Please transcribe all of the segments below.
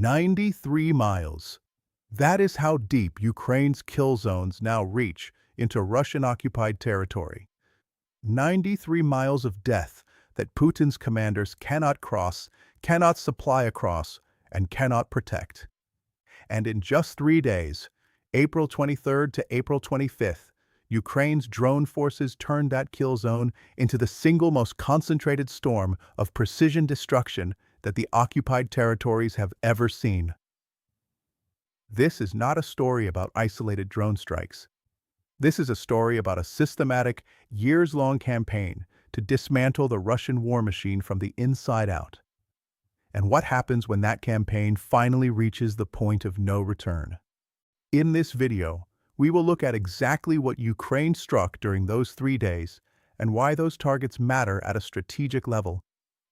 93 miles. That is how deep Ukraine's kill zones now reach into Russian-occupied territory. 93 miles of death that Putin's commanders cannot cross, cannot supply across, and cannot protect. And in just 3 days, April 23rd to April 25th, Ukraine's drone forces turned that kill zone into the single most concentrated storm of precision destruction that the occupied territories have ever seen. This is not a story about isolated drone strikes. This is a story about a systematic, years-long campaign to dismantle the Russian war machine from the inside out. And what happens when that campaign finally reaches the point of no return? In this video, we will look at exactly what Ukraine struck during those 3 days and why those targets matter at a strategic level.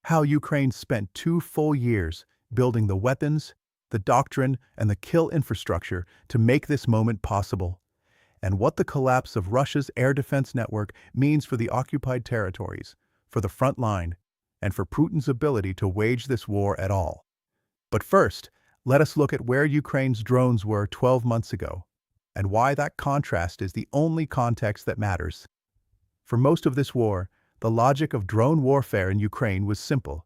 How Ukraine spent 2 full years building the weapons, the doctrine, and the kill infrastructure to make this moment possible, and what the collapse of Russia's air defense network means for the occupied territories, for the front line, and for Putin's ability to wage this war at all. But first, let us look at where Ukraine's drones were 12 months ago, and why that contrast is the only context that matters. For most of this war, the logic of drone warfare in Ukraine was simple.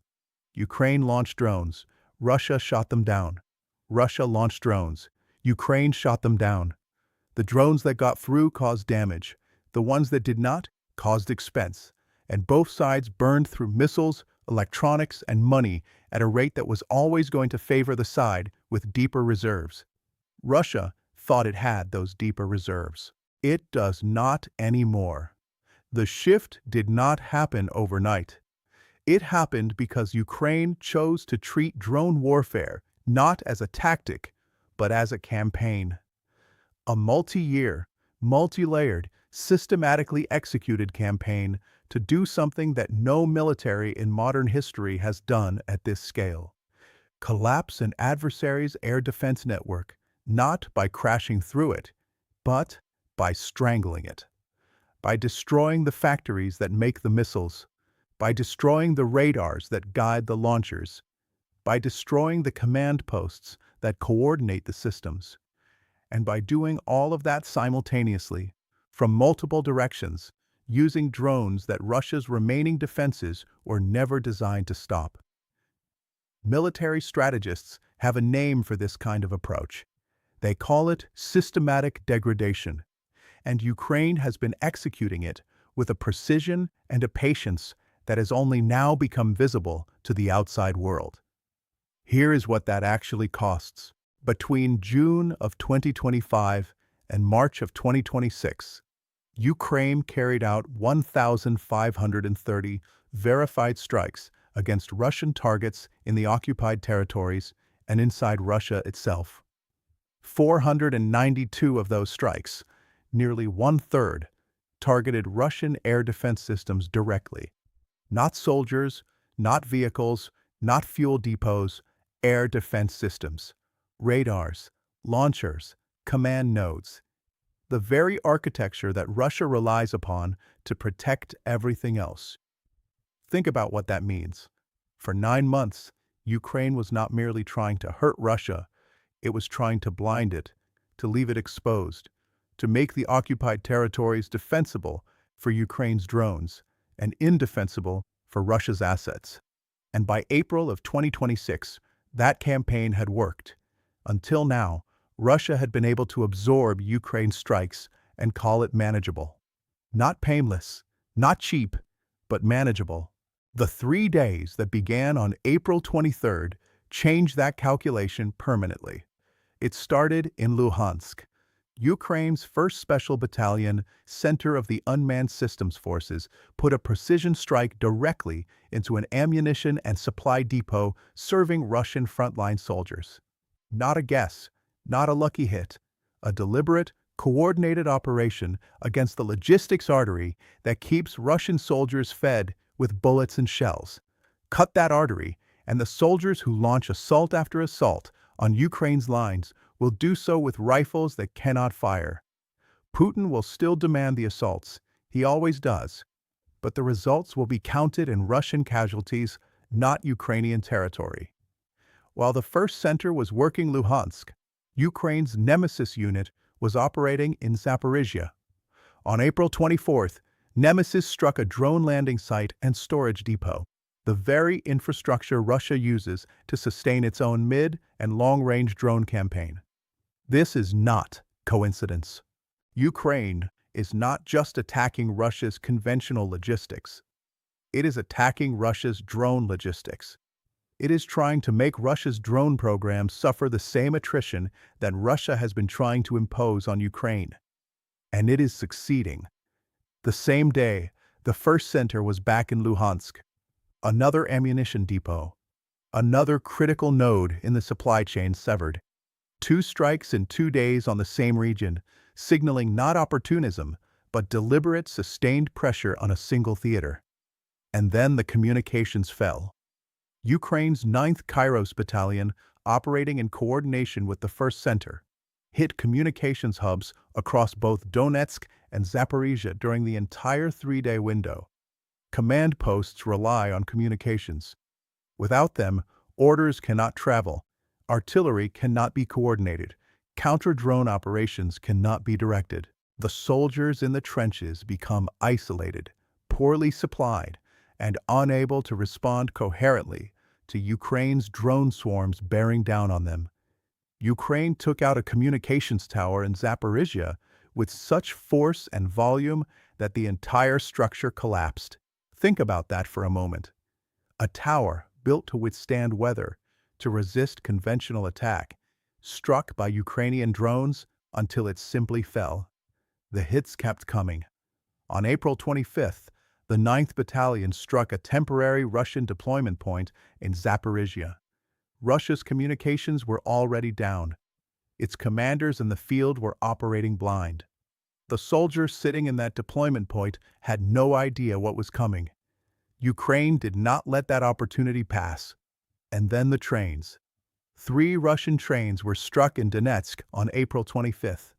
Ukraine launched drones, Russia shot them down. Russia launched drones, Ukraine shot them down. The drones that got through caused damage, the ones that did not caused expense, and both sides burned through missiles, electronics, and money at a rate that was always going to favor the side with deeper reserves. Russia thought it had those deeper reserves. It does not anymore. The shift did not happen overnight. It happened because Ukraine chose to treat drone warfare not as a tactic, but as a campaign. A multi-year, multi-layered, systematically executed campaign to do something that no military in modern history has done at this scale. Collapse an adversary's air defense network, not by crashing through it, but by strangling it. By destroying the factories that make the missiles, by destroying the radars that guide the launchers, by destroying the command posts that coordinate the systems, and by doing all of that simultaneously, from multiple directions, using drones that Russia's remaining defenses were never designed to stop. Military strategists have a name for this kind of approach. They call it systematic degradation, and Ukraine has been executing it with a precision and a patience that has only now become visible to the outside world. Here is what that actually costs. Between June of 2025 and March of 2026, Ukraine carried out 1,530 verified strikes against Russian targets in the occupied territories and inside Russia itself. 492 of those strikes, nearly one-third, targeted Russian air defense systems directly. Not soldiers, not vehicles, not fuel depots, air defense systems, radars, launchers, command nodes. The very architecture that Russia relies upon to protect everything else. Think about what that means. For 9 months, Ukraine was not merely trying to hurt Russia, it was trying to blind it, to leave it exposed, to make the occupied territories defensible for Ukraine's drones and indefensible for Russia's assets. And by April of 2026, that campaign had worked. Until now, Russia had been able to absorb Ukraine's strikes and call it manageable. Not painless, not cheap, but manageable. The 3 days that began on April 23rd changed that calculation permanently. It started in Luhansk, Ukraine's 1st Special Battalion, center of the Unmanned Systems Forces, put a precision strike directly into an ammunition and supply depot serving Russian frontline soldiers. Not a guess, not a lucky hit, a deliberate, coordinated operation against the logistics artery that keeps Russian soldiers fed with bullets and shells. Cut that artery, and the soldiers who launch assault after assault on Ukraine's lines will do so with rifles that cannot fire. Putin will still demand the assaults, he always does, but the results will be counted in Russian casualties, not Ukrainian territory. While the first center was working Luhansk, Ukraine's Nemesis unit was operating in Zaporizhia. On April 24th, Nemesis struck a drone landing site and storage depot, the very infrastructure Russia uses to sustain its own mid- and long-range drone campaign. This is not coincidence. Ukraine is not just attacking Russia's conventional logistics. It is attacking Russia's drone logistics. It is trying to make Russia's drone program suffer the same attrition that Russia has been trying to impose on Ukraine. And it is succeeding. The same day, the first center was back in Luhansk, another ammunition depot, another critical node in the supply chain severed. 2 strikes in 2 days on the same region, signaling not opportunism, but deliberate, sustained pressure on a single theater. And then the communications fell. Ukraine's 9th Kairos Battalion, operating in coordination with the first center, hit communications hubs across both Donetsk and Zaporizhia during the entire 3-day window. Command posts rely on communications. Without them, orders cannot travel, artillery cannot be coordinated, counter-drone operations cannot be directed. The soldiers in the trenches become isolated, poorly supplied, and unable to respond coherently to Ukraine's drone swarms bearing down on them. Ukraine took out a communications tower in Zaporizhia with such force and volume that the entire structure collapsed. Think about that for a moment. A tower built to withstand weather, to resist conventional attack, struck by Ukrainian drones until it simply fell. The hits kept coming. On April 25th, the 9th Battalion struck a temporary Russian deployment point in Zaporizhia. Russia's communications were already down. Its commanders in the field were operating blind. The soldiers sitting in that deployment point had no idea what was coming. Ukraine did not let that opportunity pass. And then the trains. 3 Russian trains were struck in Donetsk on April 25th.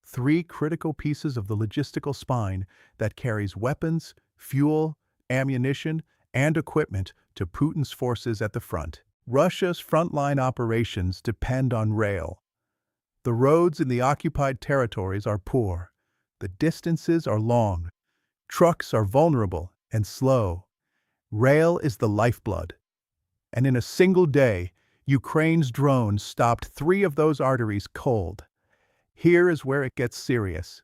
3 critical pieces of the logistical spine that carries weapons, fuel, ammunition, and equipment to Putin's forces at the front. Russia's frontline operations depend on rail. The roads in the occupied territories are poor. The distances are long. Trucks are vulnerable and slow. Rail is the lifeblood. And in a single day, Ukraine's drones stopped 3 of those arteries cold. Here is where it gets serious.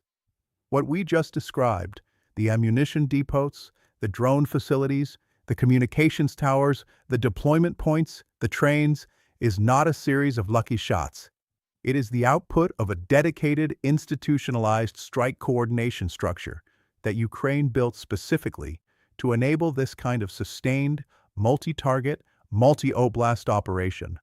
What we just described, the ammunition depots, the drone facilities, the communications towers, the deployment points, the trains, is not a series of lucky shots. It is the output of a dedicated, institutionalized strike coordination structure that Ukraine built specifically to enable this kind of sustained, multi-target, multi-oblast operation.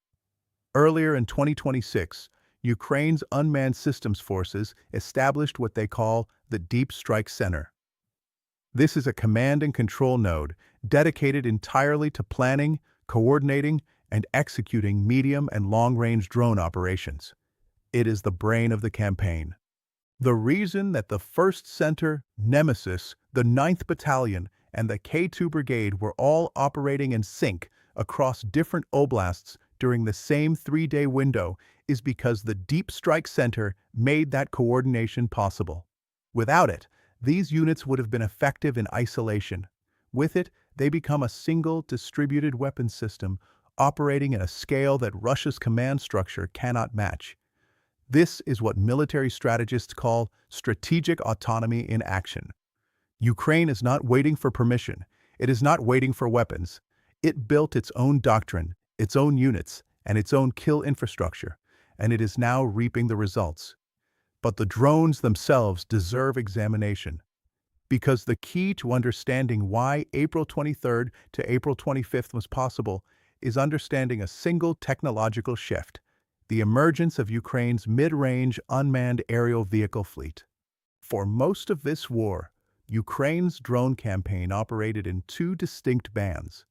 Earlier in 2026, Ukraine's unmanned systems forces established what they call the Deep Strike Center. This is a command and control node dedicated entirely to planning, coordinating, and executing medium and long-range drone operations. It is the brain of the campaign. The reason that the 1st Center, Nemesis, the 9th Battalion, and the K2 Brigade were all operating in sync across different oblasts during the same 3-day window is because the Deep Strike Center made that coordination possible. Without it, these units would have been effective in isolation. With it, they become a single distributed weapons system operating at a scale that Russia's command structure cannot match. This is what military strategists call strategic autonomy in action. Ukraine is not waiting for permission. It is not waiting for weapons. It built its own doctrine, its own units, and its own kill infrastructure, and it is now reaping the results. But the drones themselves deserve examination, because the key to understanding why April 23rd to April 25th was possible is understanding a single technological shift: the emergence of Ukraine's mid-range unmanned aerial vehicle fleet. For most of this war, Ukraine's drone campaign operated in 2 distinct bands.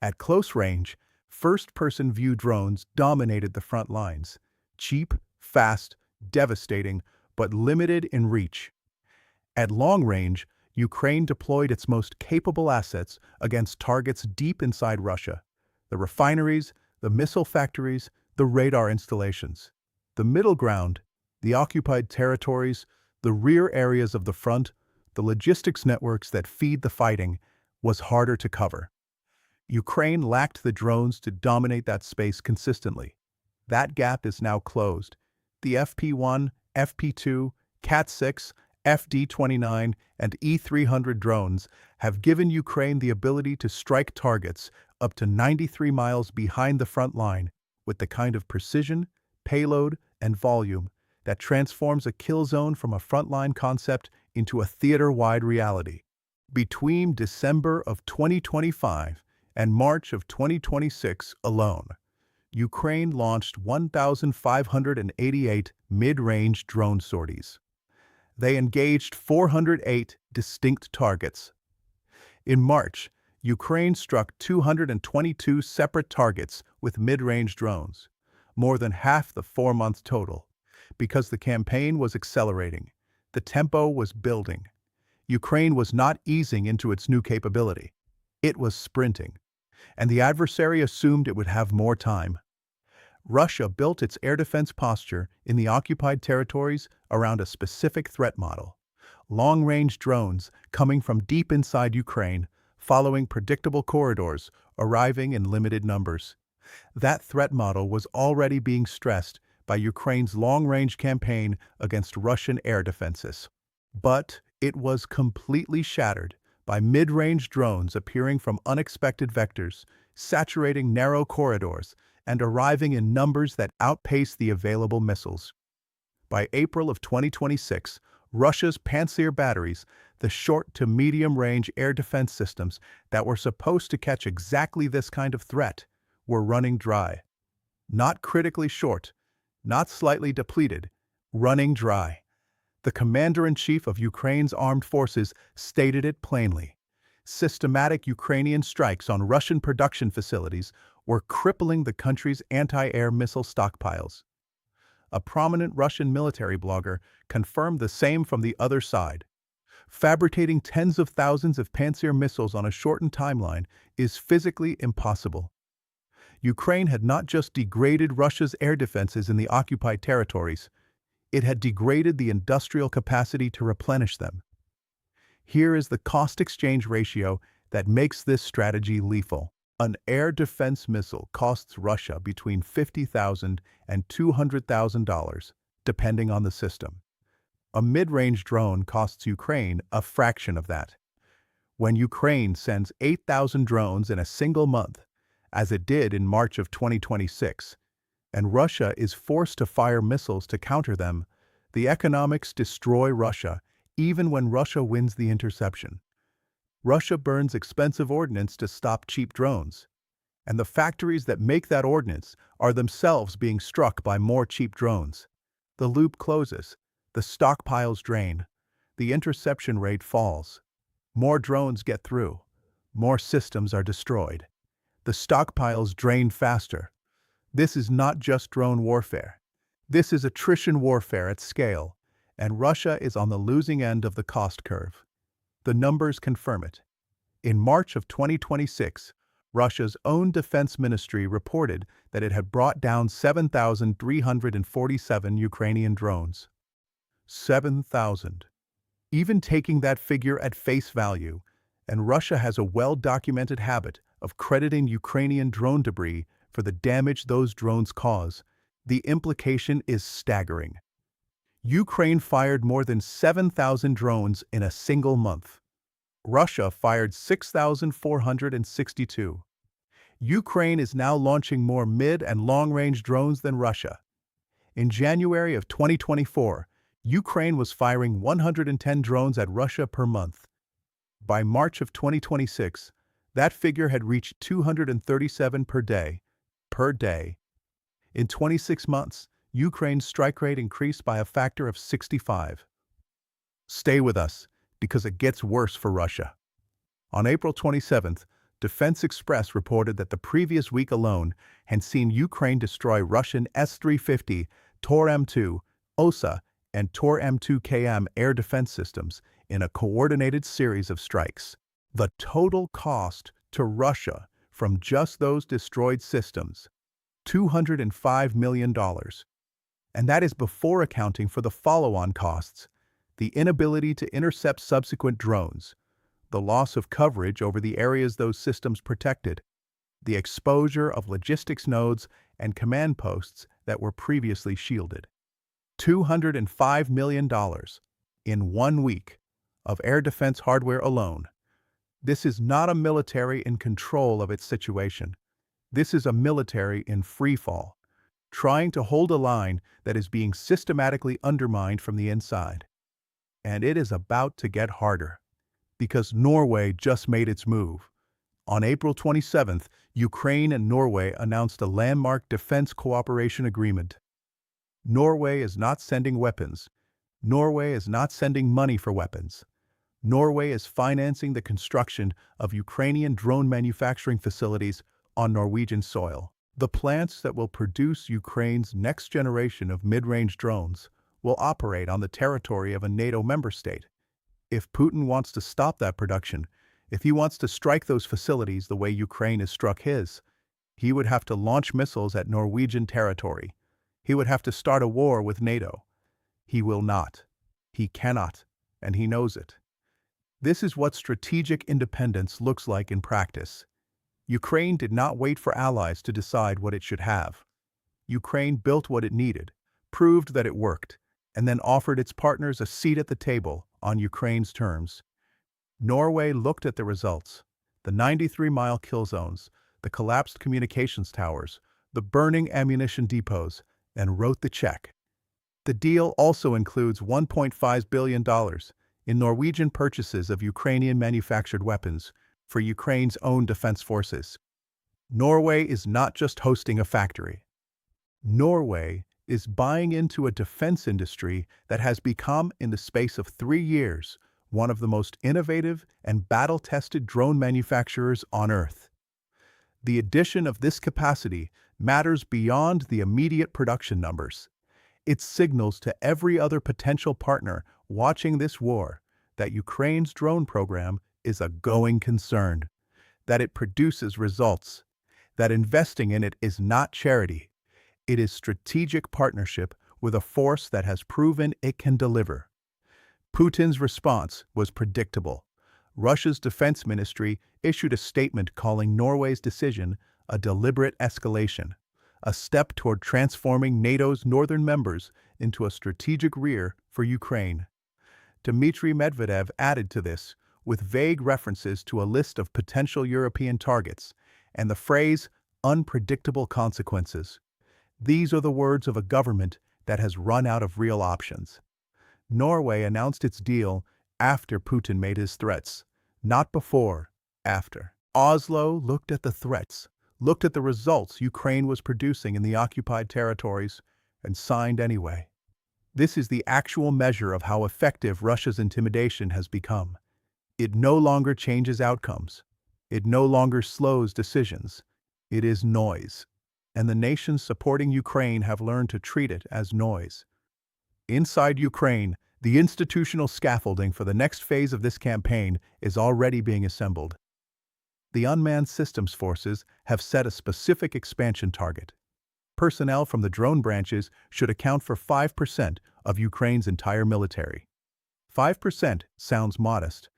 At close range, first-person view drones dominated the front lines. Cheap, fast, devastating, but limited in reach. At long range, Ukraine deployed its most capable assets against targets deep inside Russia: the refineries, the missile factories, the radar installations. The middle ground, the occupied territories, the rear areas of the front, the logistics networks that feed the fighting, was harder to cover. Ukraine lacked the drones to dominate that space consistently. That gap is now closed. The FP-1, FP-2, Cat-6, FD-29, and E-300 drones have given Ukraine the ability to strike targets up to 93 miles behind the front line with the kind of precision, payload, and volume that transforms a kill zone from a frontline concept into a theater-wide reality. Between December of 2025 and March of 2026 alone, Ukraine launched 1,588 mid-range drone sorties. They engaged 408 distinct targets. In March, Ukraine struck 222 separate targets with mid-range drones, more than half the 4-month total. Because the campaign was accelerating, the tempo was building. Ukraine was not easing into its new capability. It was sprinting, and the adversary assumed it would have more time. Russia built its air defense posture in the occupied territories around a specific threat model. Long-range drones coming from deep inside Ukraine, following predictable corridors, arriving in limited numbers. That threat model was already being stressed by Ukraine's long-range campaign against Russian air defenses. But it was completely shattered by mid-range drones appearing from unexpected vectors, saturating narrow corridors, and arriving in numbers that outpaced the available missiles. By April of 2026, Russia's Pantsir batteries, the short to medium-range air defense systems that were supposed to catch exactly this kind of threat, were running dry. Not critically short, not slightly depleted, running dry. The commander-in-chief of Ukraine's armed forces stated it plainly. Systematic Ukrainian strikes on Russian production facilities were crippling the country's anti-air missile stockpiles. A prominent Russian military blogger confirmed the same from the other side. Fabricating tens of thousands of Pantsir missiles on a shortened timeline is physically impossible. Ukraine had not just degraded Russia's air defenses in the occupied territories, it had degraded the industrial capacity to replenish them. Here is the cost-exchange ratio that makes this strategy lethal. An air defense missile costs Russia between $50,000 and $200,000, depending on the system. A mid-range drone costs Ukraine a fraction of that. When Ukraine sends 8,000 drones in a single month, as it did in March of 2026, and Russia is forced to fire missiles to counter them, the economics destroy Russia even when Russia wins the interception. Russia burns expensive ordnance to stop cheap drones, and the factories that make that ordnance are themselves being struck by more cheap drones. The loop closes, the stockpiles drain, the interception rate falls. More drones get through, more systems are destroyed. The stockpiles drain faster. This is not just drone warfare. This is attrition warfare at scale, and Russia is on the losing end of the cost curve. The numbers confirm it. In March of 2026, Russia's own defense ministry reported that it had brought down 7,347 Ukrainian drones. 7,000. Even taking that figure at face value, and Russia has a well-documented habit of crediting Ukrainian drone debris for the damage those drones cause, the implication is staggering. Ukraine fired more than 7,000 drones in a single month. Russia fired 6,462. Ukraine is now launching more mid- and long-range drones than Russia. In January of 2024, Ukraine was firing 110 drones at Russia per month. By March of 2026, that figure had reached 237 per day. In 26 months, Ukraine's strike rate increased by a factor of 65. Stay with us, because it gets worse for Russia. On April 27th, Defense Express reported that the previous week alone had seen Ukraine destroy Russian S-350, Tor-M2, OSA, and Tor-M2KM air defense systems in a coordinated series of strikes. The total cost to Russia from just those destroyed systems $205 million. And that is before accounting for the follow-on costs, the inability to intercept subsequent drones, the loss of coverage over the areas those systems protected, the exposure of logistics nodes and command posts that were previously shielded. $205 million in 1 week of air defense hardware alone. This is not a military in control of its situation. This is a military in freefall, trying to hold a line that is being systematically undermined from the inside. And it is about to get harder, because Norway just made its move. On April 27th, Ukraine and Norway announced a landmark defense cooperation agreement. Norway is not sending weapons. Norway is not sending money for weapons. Norway is financing the construction of Ukrainian drone manufacturing facilities on Norwegian soil. The plants that will produce Ukraine's next generation of mid-range drones will operate on the territory of a NATO member state. If Putin wants to stop that production, if he wants to strike those facilities the way Ukraine has struck his, he would have to launch missiles at Norwegian territory. He would have to start a war with NATO. He will not. He cannot, and he knows it. This is what strategic independence looks like in practice. Ukraine did not wait for allies to decide what it should have. Ukraine built what it needed, proved that it worked, and then offered its partners a seat at the table on Ukraine's terms. Norway looked at the results: the 93-mile kill zones, the collapsed communications towers, the burning ammunition depots, and wrote the check. The deal also includes $1.5 billion in Norwegian purchases of Ukrainian-manufactured weapons for Ukraine's own defense forces. Norway is not just hosting a factory. Norway is buying into a defense industry that has become, in the space of 3 years, one of the most innovative and battle-tested drone manufacturers on Earth. The addition of this capacity matters beyond the immediate production numbers. It signals to every other potential partner watching this war that Ukraine's drone program is a going concern, that it produces results, that investing in it is not charity. It is strategic partnership with a force that has proven it can deliver. Putin's response was predictable. Russia's defense ministry issued a statement calling Norway's decision a deliberate escalation, a step toward transforming NATO's northern members into a strategic rear for Ukraine. Dmitry Medvedev added to this with vague references to a list of potential European targets and the phrase unpredictable consequences. These are the words of a government that has run out of real options. Norway announced its deal after Putin made his threats, not before, after. Oslo looked at the threats, looked at the results Ukraine was producing in the occupied territories, and signed anyway. This is the actual measure of how effective Russia's intimidation has become. It no longer changes outcomes. It no longer slows decisions. It is noise. And the nations supporting Ukraine have learned to treat it as noise. Inside Ukraine, the institutional scaffolding for the next phase of this campaign is already being assembled. The unmanned systems forces have set a specific expansion target. Personnel from the drone branches should account for 5% of Ukraine's entire military. 5% sounds modest,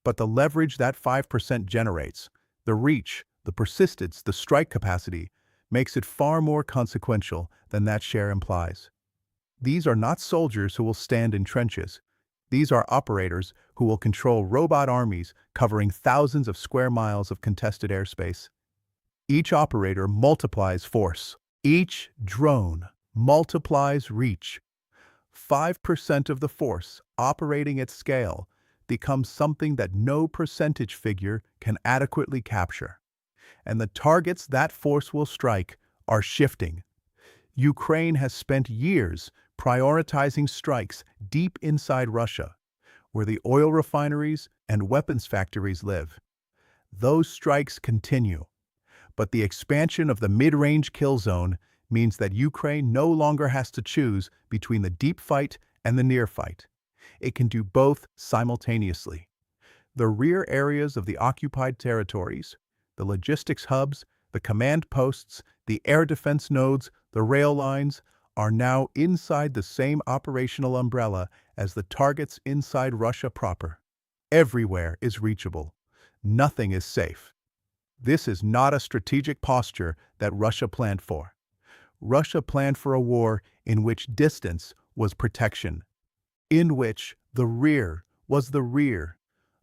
but the leverage that 5% generates, the reach, the persistence, the strike capacity, makes it far more consequential than that share implies. These are not soldiers who will stand in trenches. These are operators who will control robot armies covering thousands of square miles of contested airspace. Each operator multiplies force. Each drone multiplies reach. 5% of the force operating at scale becomes something that no percentage figure can adequately capture. And the targets that force will strike are shifting. Ukraine has spent years prioritizing strikes deep inside Russia, where the oil refineries and weapons factories live. Those strikes continue, but the expansion of the mid-range kill zone means that Ukraine no longer has to choose between the deep fight and the near fight. It can do both simultaneously. The rear areas of the occupied territories, the logistics hubs, The command posts, the air defense nodes, the rail lines are now inside the same operational umbrella as the targets inside Russia proper. Everywhere is reachable. Nothing is safe. This is not a strategic posture that Russia planned for. Russia planned for a war in which distance was protection, in which the rear was the rear,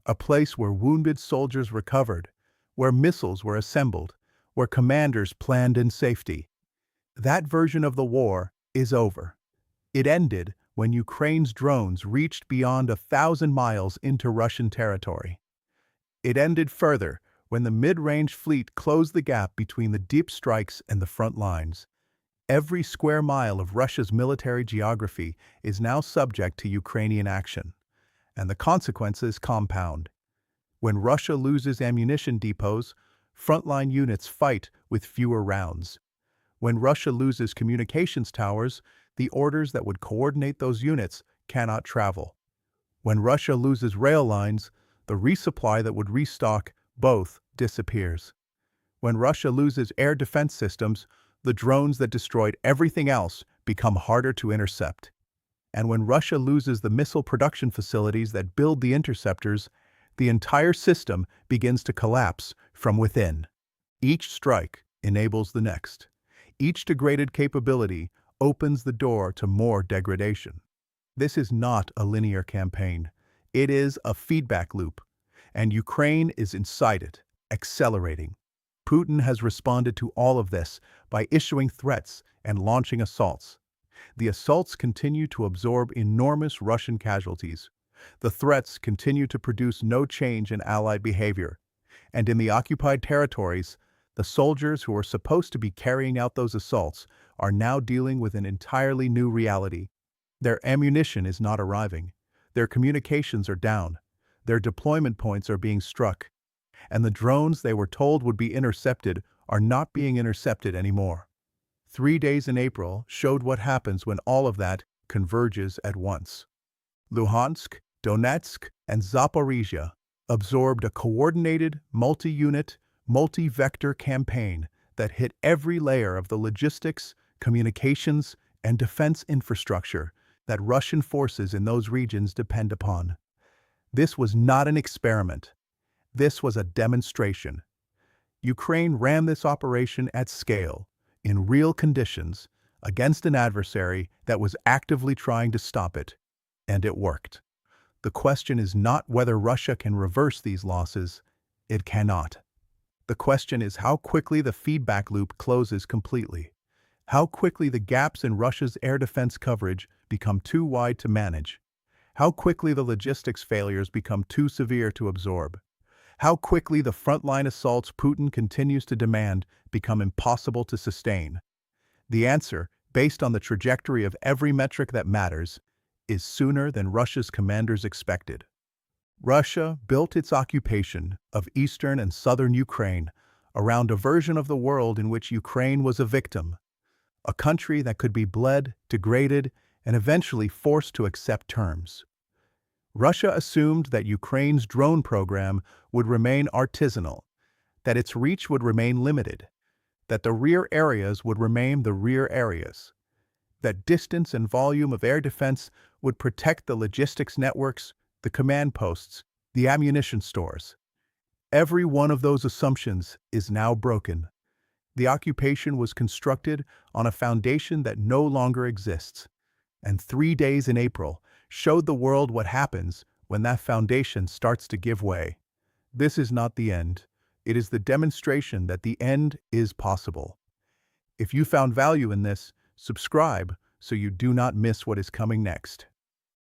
a place where wounded soldiers recovered, where missiles were assembled, where commanders planned in safety. That version of the war is over. It ended when Ukraine's drones reached beyond 1,000 miles into Russian territory. It ended further when the mid-range fleet closed the gap between the deep strikes and the front lines. Every square mile of Russia's military geography is now subject to Ukrainian action, and the consequences compound. When Russia loses ammunition depots, frontline units fight with fewer rounds. When Russia loses communications towers, the orders that would coordinate those units cannot travel. When Russia loses rail lines, the resupply that would restock both disappears. When Russia loses air defense systems, the drones that destroyed everything else become harder to intercept. And when Russia loses the missile production facilities that build the interceptors, the entire system begins to collapse from within. Each strike enables the next. Each degraded capability opens the door to more degradation. This is not a linear campaign. It is a feedback loop, and Ukraine is inside it, accelerating. Putin has responded to all of this by issuing threats and launching assaults. The assaults continue to absorb enormous Russian casualties. The threats continue to produce no change in allied behavior. And in the occupied territories, the soldiers who are supposed to be carrying out those assaults are now dealing with an entirely new reality. Their ammunition is not arriving. Their communications are down. Their deployment points are being struck. And the drones they were told would be intercepted are not being intercepted anymore. 3 days in April showed what happens when all of that converges at once. Luhansk, Donetsk, and Zaporizhia absorbed a coordinated, multi-unit, multi-vector campaign that hit every layer of the logistics, communications, and defense infrastructure that Russian forces in those regions depend upon. This was not an experiment. This was a demonstration. Ukraine ran this operation at scale, in real conditions, against an adversary that was actively trying to stop it, and it worked. The question is not whether Russia can reverse these losses. It cannot. The question is how quickly the feedback loop closes completely. How quickly the gaps in Russia's air defense coverage become too wide to manage. How quickly the logistics failures become too severe to absorb. How quickly the frontline assaults Putin continues to demand become impossible to sustain. The answer, based on the trajectory of every metric that matters, is sooner than Russia's commanders expected. Russia built its occupation of eastern and southern Ukraine around a version of the world in which Ukraine was a victim, a country that could be bled, degraded, and eventually forced to accept terms. Russia assumed that Ukraine's drone program would remain artisanal, that its reach would remain limited, that the rear areas would remain the rear areas, that distance and volume of air defense would protect the logistics networks, the command posts, the ammunition stores. Every one of those assumptions is now broken. The occupation was constructed on a foundation that no longer exists, and 3 days in April showed the world what happens when that foundation starts to give way. This is not the end. It is the demonstration that the end is possible. If you found value in this, subscribe so you do not miss what is coming next.